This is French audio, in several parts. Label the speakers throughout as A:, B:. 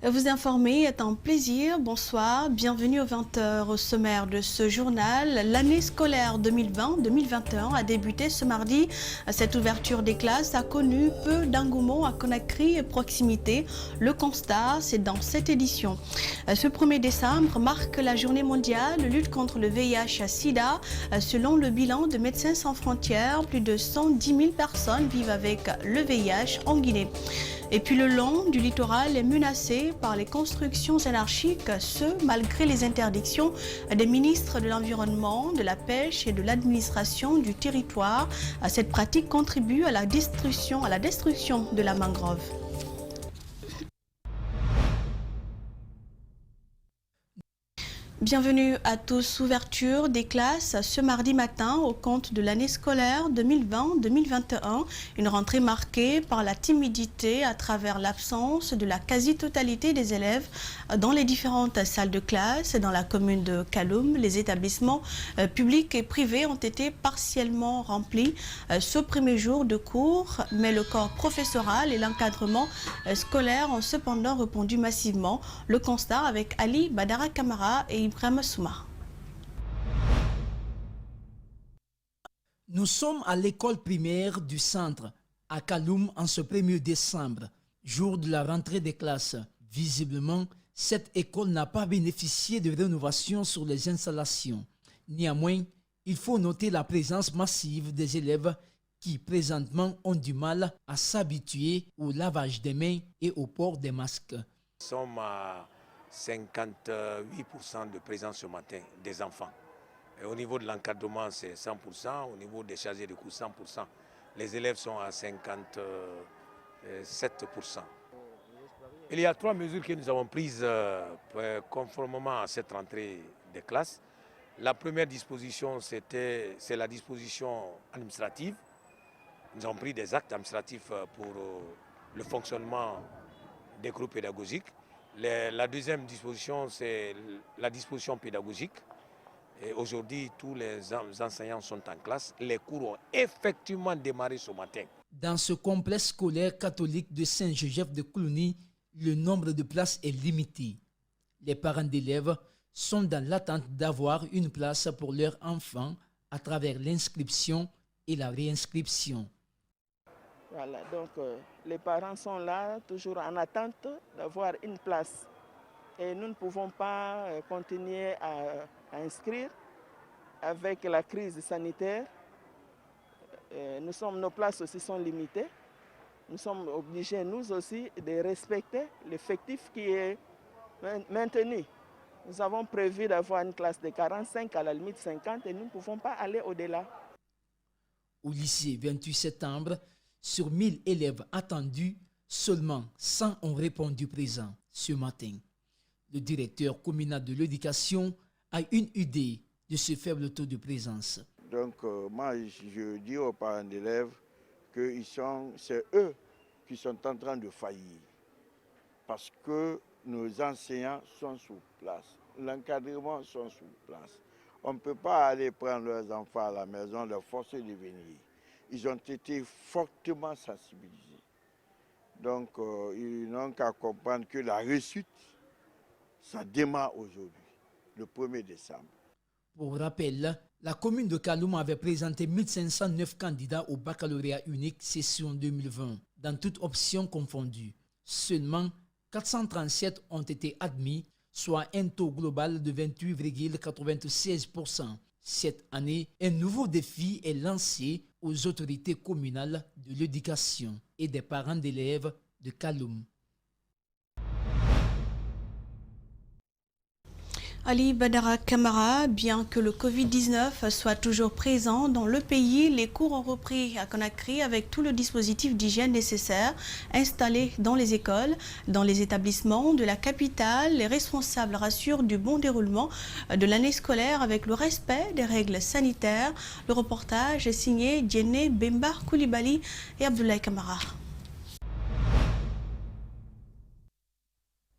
A: Vous informer est un plaisir. Bonsoir, bienvenue aux 20h au sommaire de ce journal. L'année scolaire 2020-2021 a débuté ce mardi. Cette ouverture des classes a connu peu d'engouement à Conakry et proximité. Le constat, c'est dans cette édition. Ce 1er décembre marque la journée mondiale de lutte contre le VIH-Sida. Selon le bilan de Médecins sans frontières, plus de 110 000 personnes vivent avec le VIH en Guinée. Et puis le long du littoral est menacé par les constructions anarchiques, ce malgré les interdictions des ministres de l'Environnement, de la Pêche et de l'administration du territoire. Cette pratique contribue à la destruction de la mangrove. Bienvenue à tous. Ouverture des classes ce mardi matin au compte de l'année scolaire 2020-2021. Une rentrée marquée par la timidité à travers l'absence de la quasi-totalité des élèves dans les différentes salles de classe. Dans la commune de Kaloum, les établissements publics et privés ont été partiellement remplis ce premier jour de cours, mais le corps professoral et l'encadrement scolaire ont cependant répondu massivement. Le constat avec Ali Badara Kamara et Ibrahim Souma.
B: Nous sommes à l'école primaire du centre, à Kaloum, en ce 1er décembre, jour de la rentrée des classes. Visiblement, cette école n'a pas bénéficié de rénovation sur les installations. Néanmoins, il faut noter la présence massive des élèves qui, présentement, ont du mal à s'habituer au lavage des mains et au port des masques.
C: Nous sommes à 58% de présence ce matin des enfants. Et au niveau de l'encadrement, c'est 100%. Au niveau des chargés de cours, 100%. Les élèves sont à 57%. Il y a 3 mesures que nous avons prises conformément à cette rentrée des classes. La première disposition, c'est la disposition administrative. Nous avons pris des actes administratifs pour le fonctionnement des groupes pédagogiques. La deuxième disposition, c'est la disposition pédagogique. Aujourd'hui, tous les enseignants sont en classe. Les cours ont effectivement démarré ce matin.
B: Dans ce complexe scolaire catholique de Saint-Joseph de Koulouni, le nombre de places est limité. Les parents d'élèves sont dans l'attente d'avoir une place pour leurs enfants à travers l'inscription et la réinscription.
D: Voilà, donc les parents sont là, toujours en attente d'avoir une place. Et nous ne pouvons pas continuer à inscrire avec la crise sanitaire. Nos places aussi sont limitées. Nous sommes obligés, nous aussi, de respecter l'effectif qui est maintenu. Nous avons prévu d'avoir une classe de 45, à la limite 50, et nous ne pouvons pas aller au-delà.
B: Au lycée 28 septembre, sur 1000 élèves attendus, seulement 100 ont répondu présent ce matin. Le directeur communal de l'éducation a une idée de ce faible taux de présence.
E: Donc moi, je dis aux parents d'élèves que c'est eux qui sont en train de faillir. Parce que nos enseignants sont sur place, l'encadrement sont sur place. On ne peut pas aller prendre leurs enfants à la maison, leur forcer de venir. Ils ont été fortement sensibilisés. Donc, ils n'ont qu'à comprendre que la réussite, ça démarre aujourd'hui, le 1er décembre.
B: Pour rappel, la commune de Kaloum avait présenté 1509 candidats au baccalauréat unique session 2020, dans toutes options confondues. Seulement 437 ont été admis, soit un taux global de 28,96%. Cette année, un nouveau défi est lancé aux autorités communales de l'éducation et des parents d'élèves de Kaloum.
A: Ali Badara Kamara, bien que le Covid-19 soit toujours présent dans le pays, les cours ont repris à Conakry avec tout le dispositif d'hygiène nécessaire installé dans les écoles, dans les établissements de la capitale. Les responsables rassurent du bon déroulement de l'année scolaire avec le respect des règles sanitaires. Le reportage est signé Djene Bembar Koulibaly et Abdoulaye Kamara.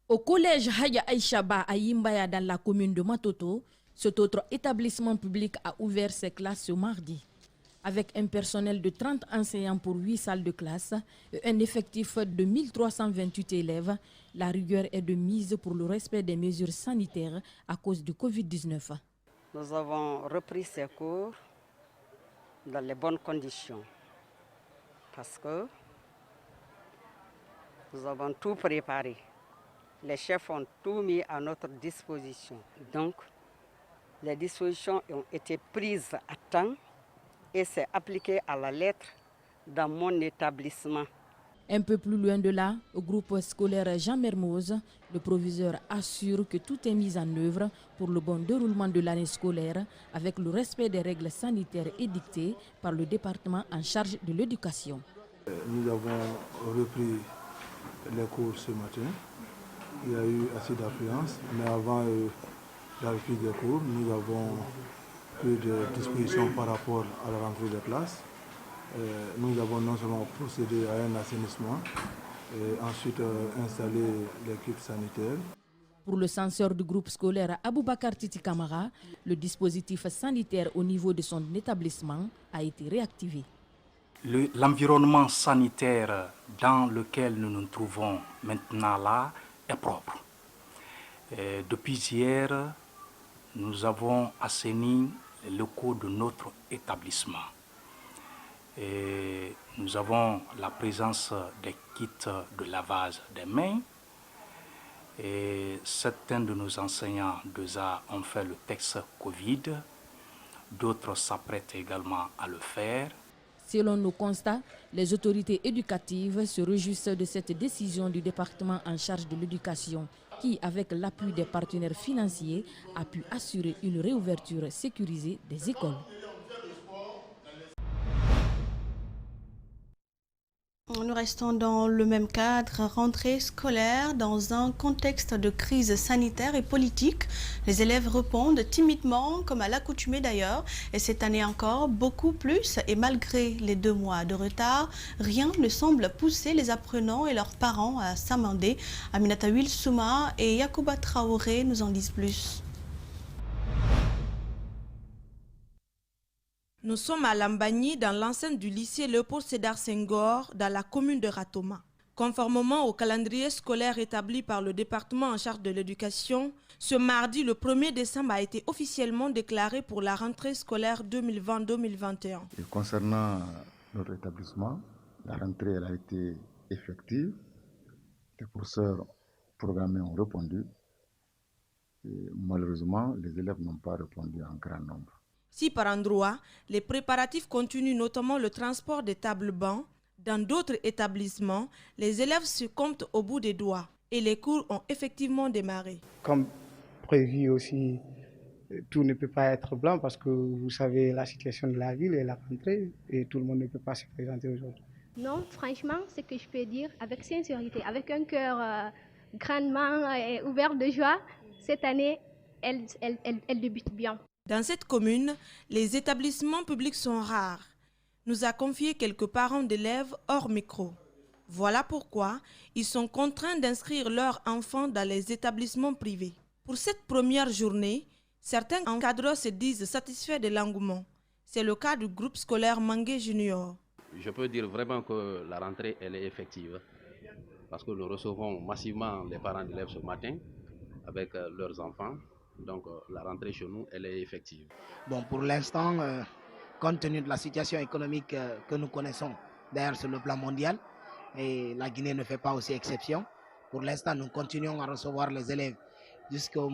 F: Au collège Haya Aïchaba à Yimbaya dans la commune de Matoto, cet autre établissement public a ouvert ses classes ce mardi. Avec un personnel de 30 enseignants pour 8 salles de classe et un effectif de 1328 élèves, la rigueur est de mise pour le respect des mesures sanitaires à cause du Covid-19.
G: Nous avons repris ces cours dans les bonnes conditions parce que nous avons tout préparé. Les chefs ont tout mis à notre disposition. Donc, les dispositions ont été prises à temps et c'est appliqué à la lettre dans mon établissement.
F: Un peu plus loin de là, au groupe scolaire Jean Mermoz, le proviseur assure que tout est mis en œuvre pour le bon déroulement de l'année scolaire avec le respect des règles sanitaires édictées par le département en charge de l'éducation.
H: Nous avons repris les cours ce matin. Il y a eu assez d'affluence, mais avant la reprise des cours, nous avons pris des dispositions par rapport à la rentrée des classes. Nous avons non seulement procédé à un assainissement et ensuite installé l'équipe sanitaire.
F: Pour le censeur du groupe scolaire Aboubakar Titi Kamara, le dispositif sanitaire au niveau de son établissement a été réactivé.
I: L'environnement sanitaire dans lequel nous nous trouvons maintenant là est propre. Depuis hier, nous avons assaini les locaux de notre établissement. Et nous avons la présence des kits de lavage des mains. Et certains de nos enseignants déjà ont fait le test Covid. D'autres s'apprêtent également à le faire.
F: Selon nos constats, les autorités éducatives se réjouissent de cette décision du département en charge de l'éducation qui, avec l'appui des partenaires financiers, a pu assurer une réouverture sécurisée des écoles.
A: Nous restons dans le même cadre, rentrée scolaire dans un contexte de crise sanitaire et politique. Les élèves répondent timidement, comme à l'accoutumée d'ailleurs, et cette année encore, beaucoup plus. Et malgré les 2 mois de retard, rien ne semble pousser les apprenants et leurs parents à s'amender. Aminata Wil Souma et Yacouba Traoré nous en disent plus.
J: Nous sommes à Lambagny, dans l'enceinte du lycée Léopold Sédar Senghor, dans la commune de Ratoma. Conformément au calendrier scolaire établi par le département en charge de l'éducation, ce mardi, le 1er décembre, a été officiellement déclaré pour la rentrée scolaire 2020-2021.
K: Concernant notre établissement, la rentrée elle a été effective. Les professeurs programmés ont répondu. Et malheureusement, les élèves n'ont pas répondu en grand nombre.
J: Si par endroits, les préparatifs continuent, notamment le transport des tables-bancs, dans d'autres établissements, les élèves se comptent au bout des doigts et les cours ont effectivement démarré.
L: Comme prévu aussi, tout ne peut pas être blanc parce que vous savez la situation de la ville et la rentrée et tout le monde ne peut pas se présenter aujourd'hui.
M: Non, franchement, ce que je peux dire avec sincérité, avec un cœur grandement ouvert de joie, cette année, elle débute bien.
J: Dans cette commune, les établissements publics sont rares, nous a confié quelques parents d'élèves hors micro. Voilà pourquoi ils sont contraints d'inscrire leurs enfants dans les établissements privés. Pour cette première journée, certains encadreurs se disent satisfaits de l'engouement. C'est le cas du groupe scolaire Mangué Junior.
N: Je peux dire vraiment que la rentrée elle est effective parce que nous recevons massivement les parents d'élèves ce matin avec leurs enfants. Donc la rentrée chez nous, elle est effective.
O: Bon, pour l'instant, compte tenu de la situation économique que nous connaissons, d'ailleurs sur le plan mondial, et la Guinée ne fait pas aussi exception, pour l'instant, nous continuons à recevoir les élèves jusqu'au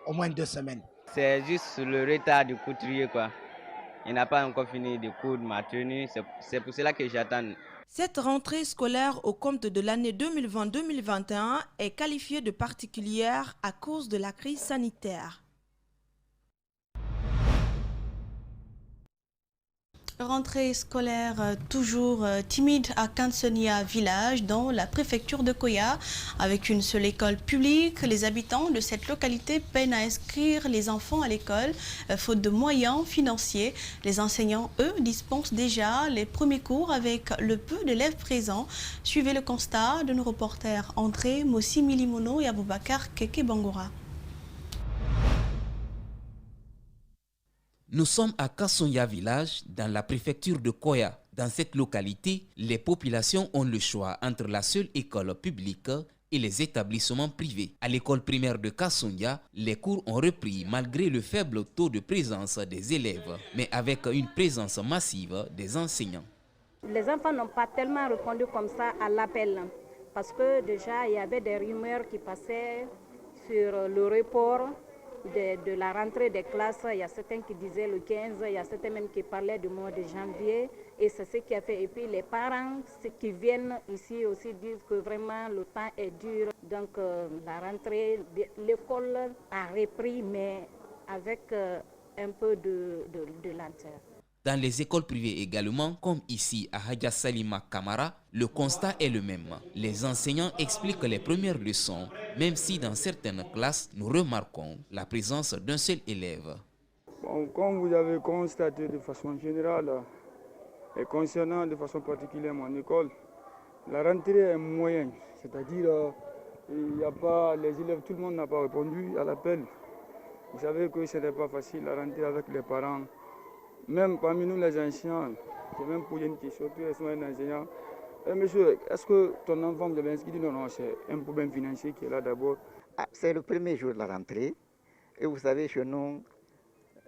O: moins 2 semaines.
P: C'est juste le retard du couturier, quoi. Il n'a pas encore fini de coudre ma tenue, c'est pour cela que j'attends.
J: Cette rentrée scolaire au compte de l'année 2020-2021 est qualifiée de particulière à cause de la crise sanitaire.
A: Rentrée scolaire toujours timide à Kansonia village dans la préfecture de Koya. Avec une seule école publique, les habitants de cette localité peinent à inscrire les enfants à l'école faute de moyens financiers. Les enseignants, eux, dispensent déjà les premiers cours avec le peu d'élèves présents. Suivez le constat de nos reporters André Mossi Milimono et Aboubakar Keke Bangora.
Q: Nous sommes à Kassonya village, dans la préfecture de Koya. Dans cette localité, les populations ont le choix entre la seule école publique et les établissements privés. À l'école primaire de Kassonya, les cours ont repris malgré le faible taux de présence des élèves, mais avec une présence massive des enseignants.
R: Les enfants n'ont pas tellement répondu comme ça à l'appel, parce que déjà il y avait des rumeurs qui passaient sur le report de la rentrée des classes. Il y a certains qui disaient le 15, il y a certains même qui parlaient du mois de janvier. Et c'est ce qui a fait. Et puis les parents qui viennent ici aussi disent que vraiment le temps est dur. Donc la rentrée, l'école a repris, mais avec un peu de lenteur.
Q: Dans les écoles privées également, comme ici à Hadja Salima Kamara, le constat est le même. Les enseignants expliquent les premières leçons, même si dans certaines classes, nous remarquons la présence d'un seul élève.
S: Bon, comme vous avez constaté de façon générale, et concernant de façon particulière mon école, la rentrée est moyenne, c'est-à-dire il n'y a pas les élèves, tout le monde n'a pas répondu à l'appel. Vous savez que ce n'est pas facile la rentrée avec les parents. Même parmi nous les enseignants, j'ai même posé une question, tous les soins d'enseignants. Monsieur, est-ce que ton enfant vous avez inscrit? Non, c'est un problème financier qui est là d'abord.
T: C'est le premier jour de la rentrée. Et vous savez, chez nous,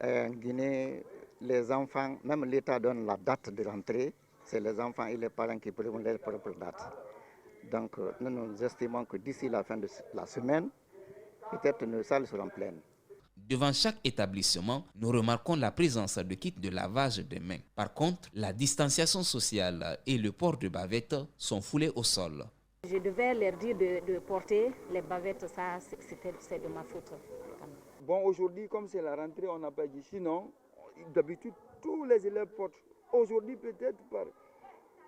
T: en Guinée, les enfants, même l'État donne la date de rentrée. C'est les enfants et les parents qui prennent leur propre date. Donc, nous estimons que d'ici la fin de la semaine, peut-être nos salles seront pleines.
Q: Devant chaque établissement, nous remarquons la présence de kits de lavage des mains. Par contre, la distanciation sociale et le port de bavettes sont foulés au sol.
R: Je devais leur dire de porter les bavettes, ça c'est de ma faute.
S: Bon, aujourd'hui, comme c'est la rentrée, on n'a pas dit. Sinon, d'habitude, tous les élèves portent. Aujourd'hui, peut-être par,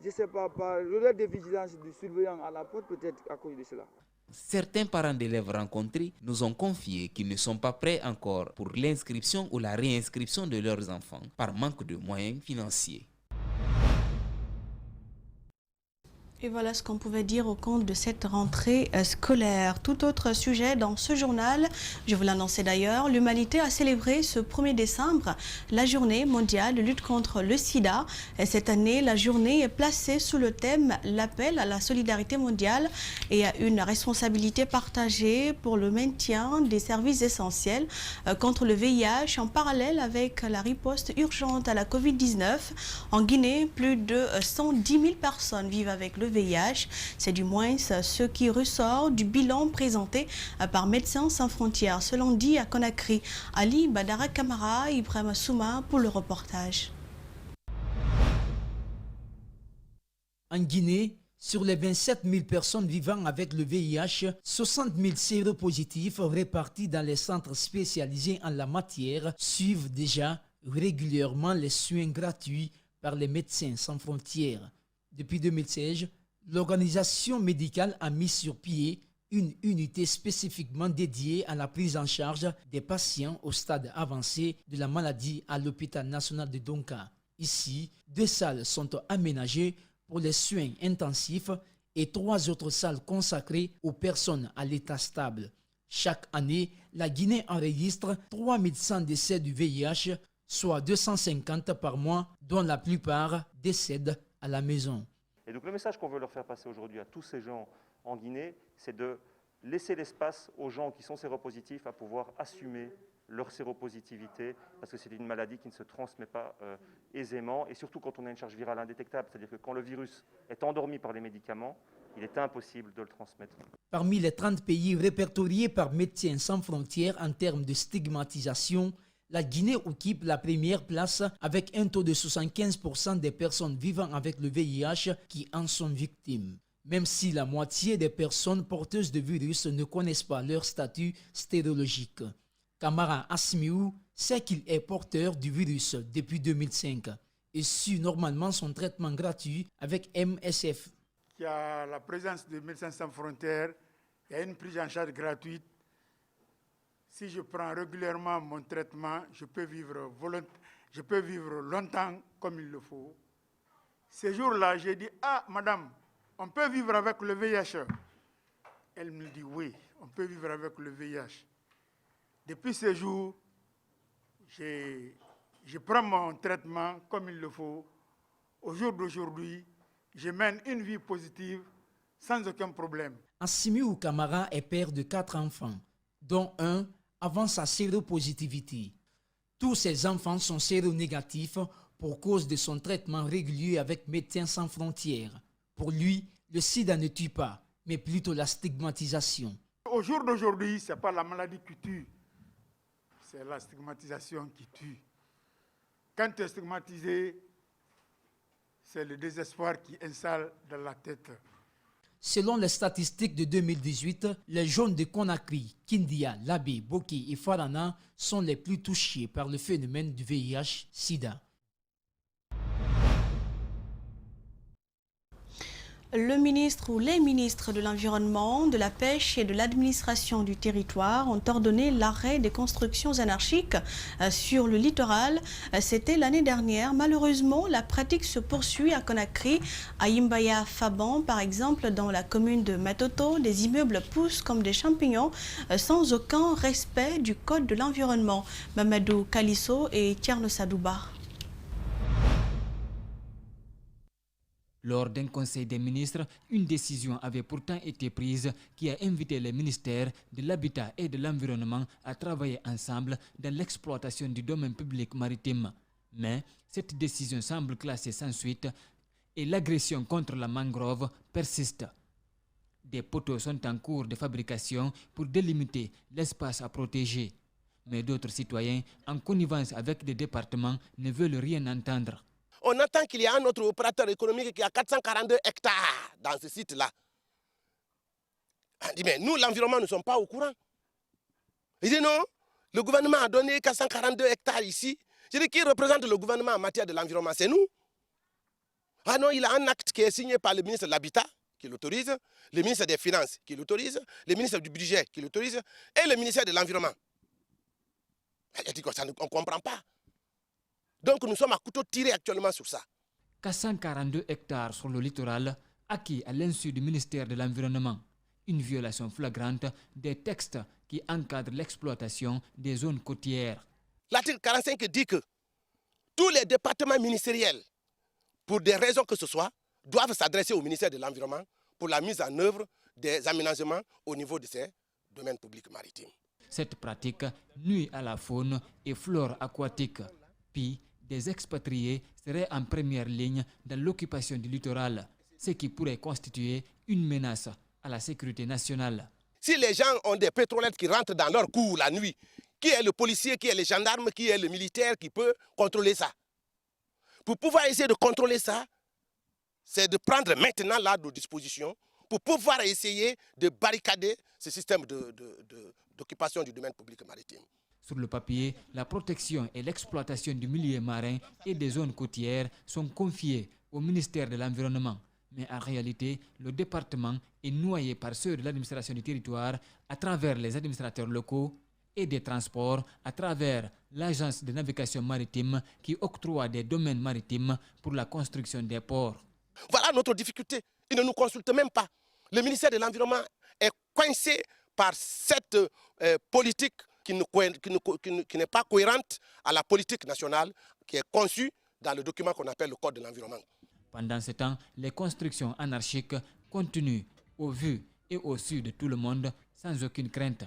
S: je sais pas, par l'heure de vigilance du surveillant à la porte, peut-être à cause de cela.
Q: Certains parents d'élèves rencontrés nous ont confié qu'ils ne sont pas prêts encore pour l'inscription ou la réinscription de leurs enfants par manque de moyens financiers.
A: Et voilà ce qu'on pouvait dire au compte de cette rentrée scolaire. Tout autre sujet dans ce journal, je vous l'annonçais d'ailleurs, l'humanité a célébré ce 1er décembre la journée mondiale de lutte contre le sida. Et cette année, la journée est placée sous le thème « L'appel à la solidarité mondiale et à une responsabilité partagée pour le maintien des services essentiels contre le VIH » en parallèle avec la riposte urgente à la Covid-19. En Guinée, plus de 110 000 personnes vivent avec le VIH. C'est du moins ce qui ressort du bilan présenté par Médecins sans frontières. Selon dit à Conakry, Ali Badara Kamara, Ibrahim Souma pour le reportage.
B: En Guinée, sur les 27 000 personnes vivant avec le VIH, 60 000 séropositifs répartis dans les centres spécialisés en la matière suivent déjà régulièrement les soins gratuits par les Médecins sans frontières. Depuis 2016, l'organisation médicale a mis sur pied une unité spécifiquement dédiée à la prise en charge des patients au stade avancé de la maladie à l'hôpital national de Donka. Ici, 2 salles sont aménagées pour les soins intensifs et 3 autres salles consacrées aux personnes à l'état stable. Chaque année, la Guinée enregistre 3100 décès du VIH, soit 250 par mois, dont la plupart décèdent à la maison.
U: Et donc le message qu'on veut leur faire passer aujourd'hui à tous ces gens en Guinée, c'est de laisser l'espace aux gens qui sont séropositifs à pouvoir assumer leur séropositivité, parce que c'est une maladie qui ne se transmet pas aisément, et surtout quand on a une charge virale indétectable, c'est-à-dire que quand le virus est endormi par les médicaments, il est impossible de le transmettre. Parmi
B: les 30 pays répertoriés par Médecins sans frontières en termes de stigmatisation, la Guinée occupe la première place avec un taux de 75% des personnes vivant avec le VIH qui en sont victimes. Même si la moitié des personnes porteuses de virus ne connaissent pas leur statut stérologique. Kamara Asmiou sait qu'il est porteur du virus depuis 2005 et suit normalement son traitement gratuit avec MSF.
V: Il y a la présence de Médecins sans frontières, il y a une prise en charge gratuite. Si je prends régulièrement mon traitement, je peux vivre longtemps comme il le faut. Ces jours-là, j'ai dit, ah, madame, on peut vivre avec le VIH. Elle me dit, oui, on peut vivre avec le VIH. Depuis ce jour, j'ai je prends mon traitement comme il le faut. Au jour d'aujourd'hui, je mène une vie positive sans aucun problème.
B: Assimiou Kamara est père de 4 enfants, dont un avant sa séropositivité. Tous ces enfants sont séronégatifs pour cause de son traitement régulier avec Médecins sans frontières. Pour lui, le sida ne tue pas, mais plutôt la stigmatisation.
V: Au jour d'aujourd'hui, ce n'est pas la maladie qui tue, c'est la stigmatisation qui tue. Quand tu es stigmatisé, c'est le désespoir qui installe dans la tête.
B: Selon les statistiques de 2018, les jeunes de Conakry, Kindia, Labé, Boki et Farana sont les plus touchés par le phénomène du VIH-Sida.
A: Le ministre ou les ministres de l'Environnement, de la Pêche et de l'Administration du territoire ont ordonné l'arrêt des constructions anarchiques sur le littoral. C'était l'année dernière. Malheureusement, la pratique se poursuit à Conakry, à Imbaya Faban, par exemple, dans la commune de Matoto. Des immeubles poussent comme des champignons sans aucun respect du code de l'environnement. Mamadou Kalisso et Tierno Sadouba.
C: Lors d'un conseil des ministres, une décision avait pourtant été prise qui a invité les ministères de l'Habitat et de l'Environnement à travailler ensemble dans l'exploitation du domaine public maritime. Mais cette décision semble classée sans suite et l'agression contre la mangrove persiste. Des poteaux sont en cours de fabrication pour délimiter l'espace à protéger. Mais d'autres citoyens, en connivence avec des départements, ne veulent rien entendre.
D: On entend qu'il y a un autre opérateur économique qui a 442 hectares dans ce site-là. On dit, mais nous, l'environnement, nous ne sommes pas au courant. Il dit non, le gouvernement a donné 442 hectares ici. Je dis, qui représente le gouvernement en matière de l'environnement? C'est nous. Ah non, il a un acte qui est signé par le ministre de l'Habitat, qui l'autorise, le ministre des Finances, qui l'autorise, le ministre du Budget, qui l'autorise, et le ministère de l'Environnement. Il dit, on ne comprend pas. Donc nous sommes à couteau tiré actuellement sur ça.
C: 442 hectares sur le littoral, acquis à l'insu du ministère de l'Environnement. Une violation flagrante des textes qui encadrent l'exploitation des zones côtières.
D: L'article 45 dit que tous les départements ministériels, pour des raisons que ce soit, doivent s'adresser au ministère de l'Environnement pour la mise en œuvre des aménagements au niveau de ces domaines publics maritimes.
C: Cette pratique nuit à la faune et flore aquatique. Puis, des expatriés seraient en première ligne dans l'occupation du littoral, ce qui pourrait constituer une menace à la sécurité nationale.
D: Si les gens ont des pétrolettes qui rentrent dans leur cour la nuit, qui est le policier, qui est le gendarme, qui est le militaire qui peut contrôler ça? Pour pouvoir essayer de contrôler ça, c'est de prendre maintenant là nos dispositions pour pouvoir essayer de barricader ce système d'occupation du domaine public maritime.
C: Sur le papier, la protection et l'exploitation du milieu marin et des zones côtières sont confiées au ministère de l'Environnement. Mais en réalité, le département est noyé par ceux de l'administration du territoire à travers les administrateurs locaux et des transports à travers l'agence de navigation maritime qui octroie des domaines maritimes pour la construction des ports.
D: Voilà notre difficulté. Ils ne nous consultent même pas. Le ministère de l'Environnement est coincé par cette politique qui n'est pas cohérente à la politique nationale qui est conçue dans le document qu'on appelle le Code de l'environnement.
C: Pendant ce temps, les constructions anarchiques continuent au vu et au su de tout le monde sans aucune crainte.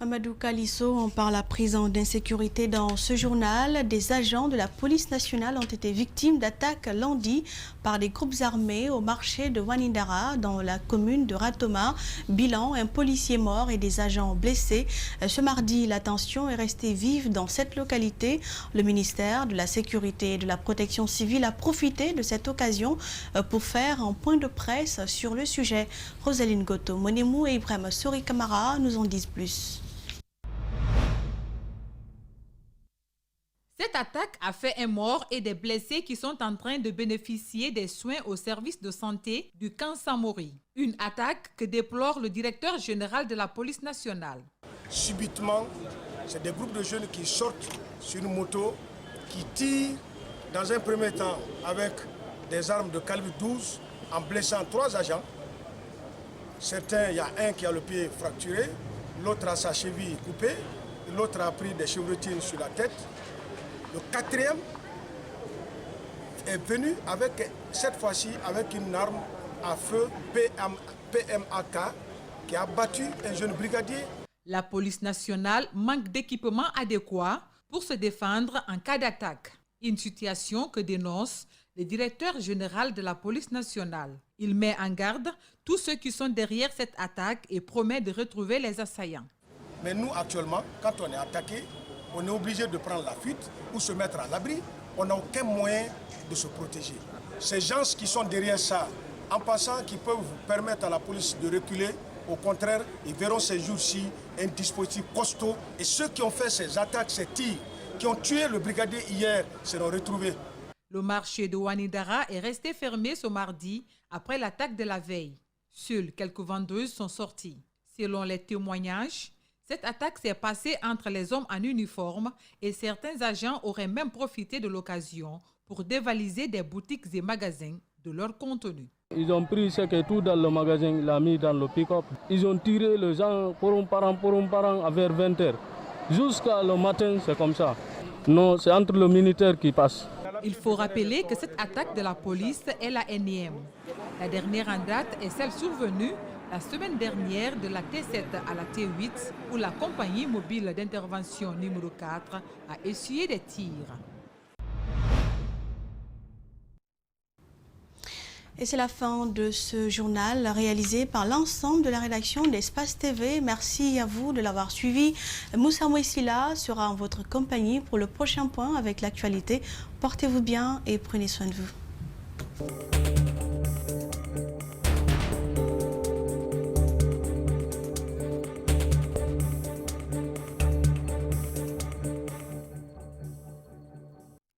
A: Mamadou Kalisso, on parle à présent d'insécurité dans ce journal. Des agents de la police nationale ont été victimes d'attaques lundi par des groupes armés au marché de Wanindara dans la commune de Ratoma. Bilan, un policier mort et des agents blessés. Ce mardi, la tension est restée vive dans cette localité. Le ministère de la Sécurité et de la Protection civile a profité de cette occasion pour faire un point de presse sur le sujet. Rosaline Goto, Monemou et Ibrahim Souri Kamara nous en disent plus.
W: Cette attaque a fait un mort et des blessés qui sont en train de bénéficier des soins au service de santé du camp Samori. Une attaque que déplore le directeur général de la police nationale.
X: Subitement, c'est des groupes de jeunes qui sortent sur une moto, qui tirent dans un premier temps avec des armes de calibre 12 en blessant 3 agents. Certains, il y a un qui a le pied fracturé, l'autre a sa cheville coupée l'autre a pris des chevrotines sur la tête. Le quatrième est venu avec, cette fois-ci avec une arme à feu PMAK qui a battu un jeune brigadier.
W: La police nationale manque d'équipements adéquats pour se défendre en cas d'attaque. Une situation que dénonce le directeur général de la police nationale. Il met en garde tous ceux qui sont derrière cette attaque et promet de retrouver les assaillants.
X: Mais nous, actuellement, quand on est attaqué, on est obligé de prendre la fuite ou se mettre à l'abri. On n'a aucun moyen de se protéger. Ces gens qui sont derrière ça, en passant, qui peuvent permettre à la police de reculer, au contraire, ils verront ces jours-ci un dispositif costaud. Et ceux qui ont fait ces attaques, ces tirs, qui ont tué le brigadier hier, seront retrouvés.
W: Le marché de Ouanidara est resté fermé ce mardi après l'attaque de la veille. Seules quelques vendeuses sont sorties. Selon les témoignages, cette attaque s'est passée entre les hommes en uniforme et certains agents auraient même profité de l'occasion pour dévaliser des boutiques et magasins de leur contenu.
E: Ils ont pris ce qui est tout dans le magasin, ils l'ont mis dans le pick-up. Ils ont tiré les gens pour un parent vers 20h. Jusqu'à le matin, c'est comme ça. Non, c'est entre le militaire qui passe.
W: Il faut rappeler que cette attaque de la police est la énième. La dernière en date est celle survenue la semaine dernière de la T7 à la T8 où la compagnie mobile d'intervention numéro 4 a essuyé des tirs.
A: Et c'est la fin de ce journal réalisé par l'ensemble de la rédaction d'Espace TV. Merci à vous de l'avoir suivi. Moussa Mouessila sera en votre compagnie pour le prochain point avec l'actualité. Portez-vous bien et prenez soin de vous.